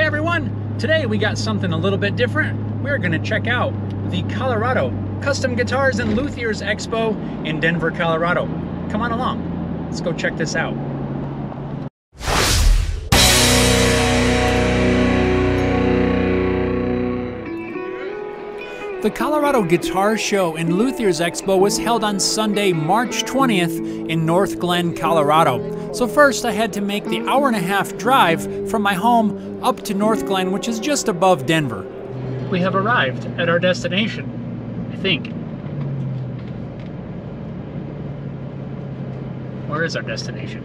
Hey everyone! Today we got something a little bit different. We're going to check out the Colorado Custom Guitars and Luthiers Expo in Denver, Colorado. Come on along. Let's go check this out. The Colorado Guitar Show and Luthiers Expo was held on Sunday, March 20th in Northglen, Colorado. So first I had to make the hour-and-a-half drive from my home up to Northglen, which is just above Denver. We have arrived at our destination, I think. Where is our destination?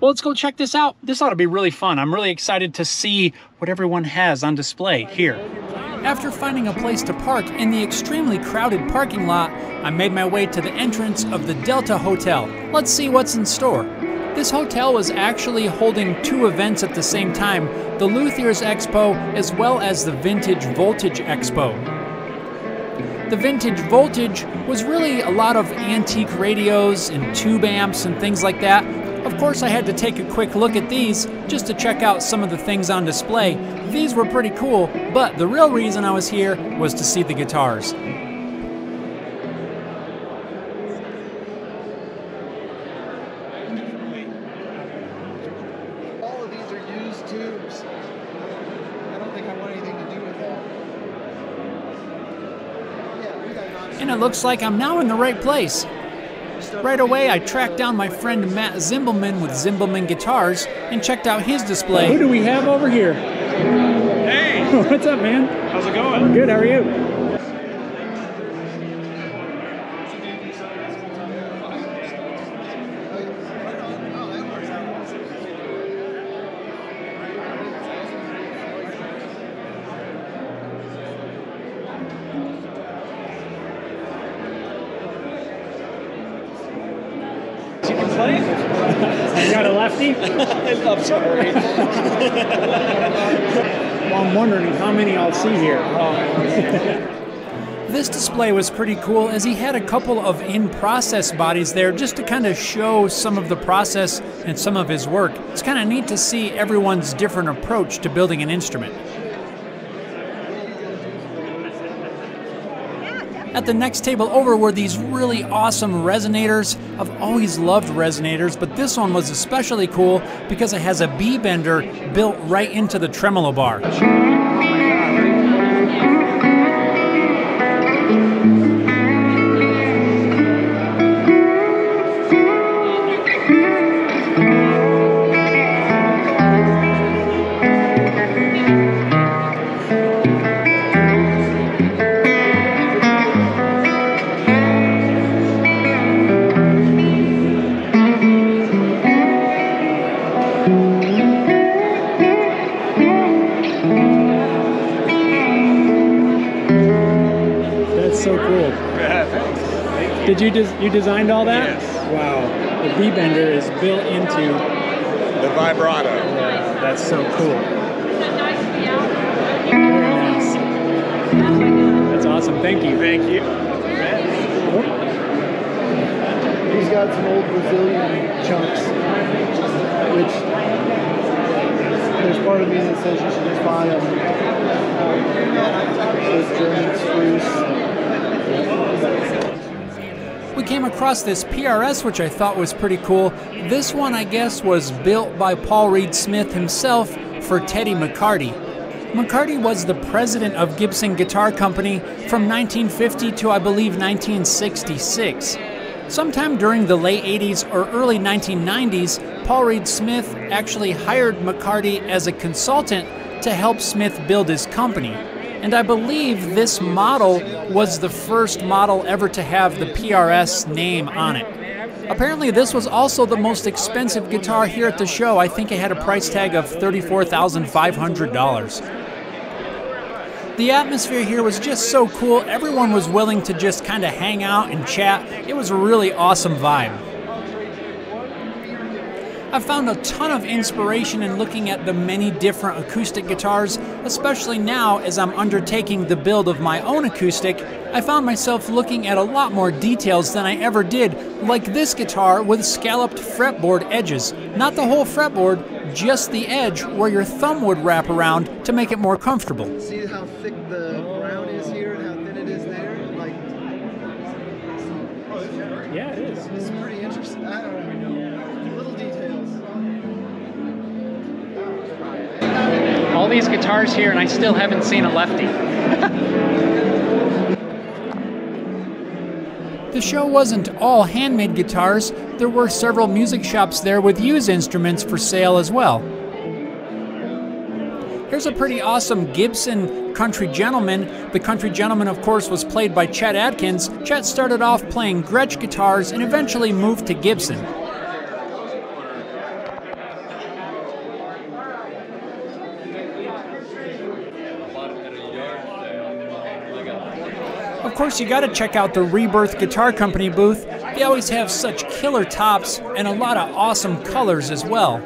Well, let's go check this out. This ought to be really fun. I'm really excited to see what everyone has on display here. After finding a place to park in the extremely crowded parking lot, I made my way to the entrance of the Delta Hotel. Let's see what's in store. This hotel was actually holding two events at the same time, the Luthiers Expo as well as the Vintage Voltage Expo. The Vintage Voltage was really a lot of antique radios and tube amps and things like that. Of course, I had to take a quick look at these just to check out some of the things on display. These were pretty cool, but the real reason I was here was to see the guitars. All of these are used tubes. I don't think I want anything to do with that. And it looks like I'm now in the right place. Right away, I tracked down my friend Matt Zimbleman with Zimbleman Guitars and checked out his display. Who do we have over here? Hey! What's up, man? How's it going? Good, how are you? You got a lefty? I'm sorry. Well, I'm wondering how many I'll see here. This display was pretty cool as he had a couple of in-process bodies there just to kind of show some of the process and some of his work. It's kind of neat to see everyone's different approach to building an instrument. At the next table over were these really awesome Resonators. I've always loved Resonators, but this one was especially cool because it has a B-bender built right into the tremolo bar. So cool. Yeah, thanks. Did you designed all that? Yes. Wow. The V-bender is built into The vibrato. Yeah, that's so cool. Very nice. That's awesome. Thank you. Thank you. He's got some old Brazilian chunks, which there's part of me that says you should just buy them. Those German spruce. We came across this PRS, which I thought was pretty cool. This one, I guess, was built by Paul Reed Smith himself for Teddy McCarty. McCarty was the president of Gibson Guitar Company from 1950 to, I believe, 1966. Sometime during the late 80s or early 1990s, Paul Reed Smith actually hired McCarty as a consultant to help Smith build his company. And I believe this model was the first model ever to have the PRS name on it. Apparently this was also the most expensive guitar here at the show. I think it had a price tag of $34,500. The atmosphere here was just so cool. Everyone was willing to just kind of hang out and chat. It was a really awesome vibe. I found a ton of inspiration in looking at the many different acoustic guitars, Especially now as I'm undertaking the build of my own acoustic, I found myself looking at a lot more details than I ever did, like this guitar with scalloped fretboard edges. Not the whole fretboard, just the edge where your thumb would wrap around to make it more comfortable. See how thick the brown is here and how thin it is there? Like, Yeah, it is. it's pretty interesting. I don't know. Little details. All these guitars here and I still haven't seen a lefty. The show wasn't all handmade guitars. There were several music shops there with used instruments for sale as well. Here's a pretty awesome Gibson Country Gentleman. The Country Gentleman, of course, was played by Chet Atkins. Chet started off playing Gretsch guitars and eventually moved to Gibson. Of course, you gotta check out the Rebirth Guitar Company booth. They always have such killer tops and a lot of awesome colors as well.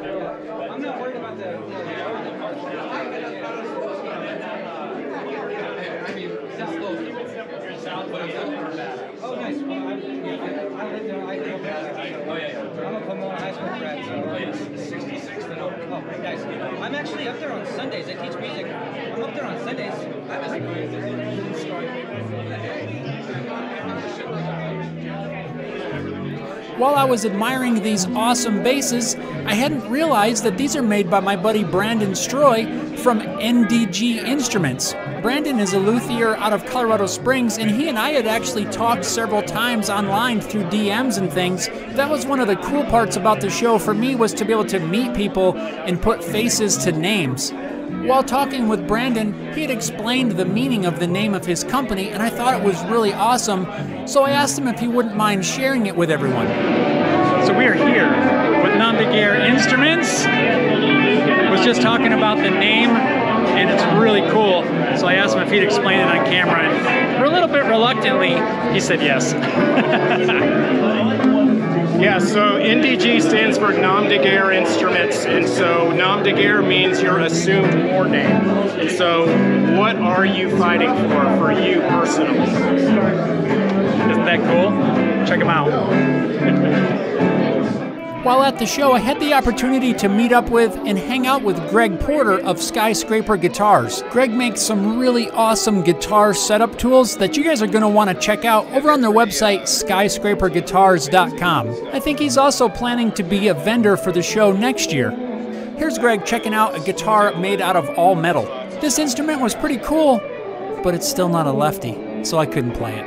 I'm actually up there on Sundays. I teach music. I'm up there on Sundays. While I was admiring these awesome basses, I hadn't realized that these are made by my buddy Brandon Stroy from NDG Instruments. Brandon is a luthier out of Colorado Springs, and he and I had actually talked several times online through DMs and things. That was one of the cool parts about the show for me, was to be able to meet people and put faces to names. While talking with Brandon, he had explained the meaning of the name of his company, and I thought it was really awesome, so I asked him if he wouldn't mind sharing it with everyone. So we are here with Nom de Guerre Instruments. Was just talking about the name, and it's really cool. So I asked him if he'd explain it on camera, and for a little bit reluctantly, he said yes. Yeah, so NDG stands for Nom de Guerre Instruments, and so Nom de Guerre means your assumed war name. And so, what are you fighting for you personally? Isn't that cool? Check them out. While at the show, I had the opportunity to meet up with and hang out with Greg Porter of Skyscraper Guitars. Greg makes some really awesome guitar setup tools that you guys are going to want to check out over on their website, skyscraperguitars.com. I think he's also planning to be a vendor for the show next year. Here's Greg checking out a guitar made out of all metal. This instrument was pretty cool, but it's still not a lefty, so I couldn't play it.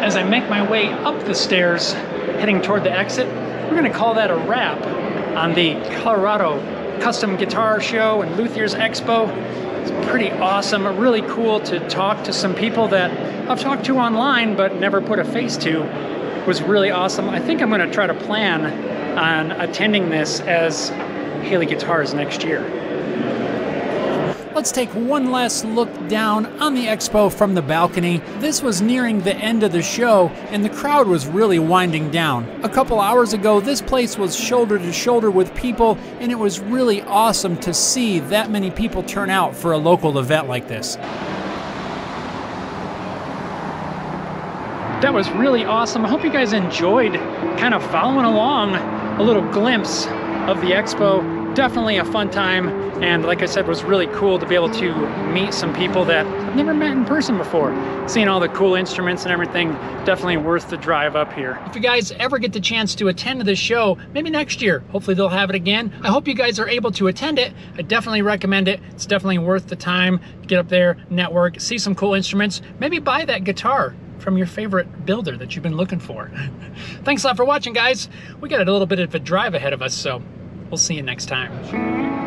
As I make my way up the stairs, heading toward the exit, we're going to call that a wrap on the Colorado Custom Guitar Show and Luthiers Expo. It's pretty awesome, really cool to talk to some people that I've talked to online but never put a face to. It was really awesome. I think I'm going to try to plan on attending this as Haley Guitars next year. Let's take one last look down on the expo from the balcony. This was nearing the end of the show, and the crowd was really winding down. A couple hours ago, this place was shoulder to shoulder with people, and it was really awesome to see that many people turn out for a local event like this. That was really awesome. I hope you guys enjoyed kind of following along, a little glimpse of the expo. Definitely a fun time, and like I said, was really cool to be able to meet some people that I've never met in person before. Seeing all the cool instruments and everything, definitely worth the drive up here. If you guys ever get the chance to attend this show, maybe next year, hopefully they'll have it again. I hope you guys are able to attend it. I definitely recommend it. It's definitely worth the time. Get up there, network, see some cool instruments, maybe buy that guitar from your favorite builder that you've been looking for. Thanks a lot for watching, guys. We got a little bit of a drive ahead of us, so we'll see you next time.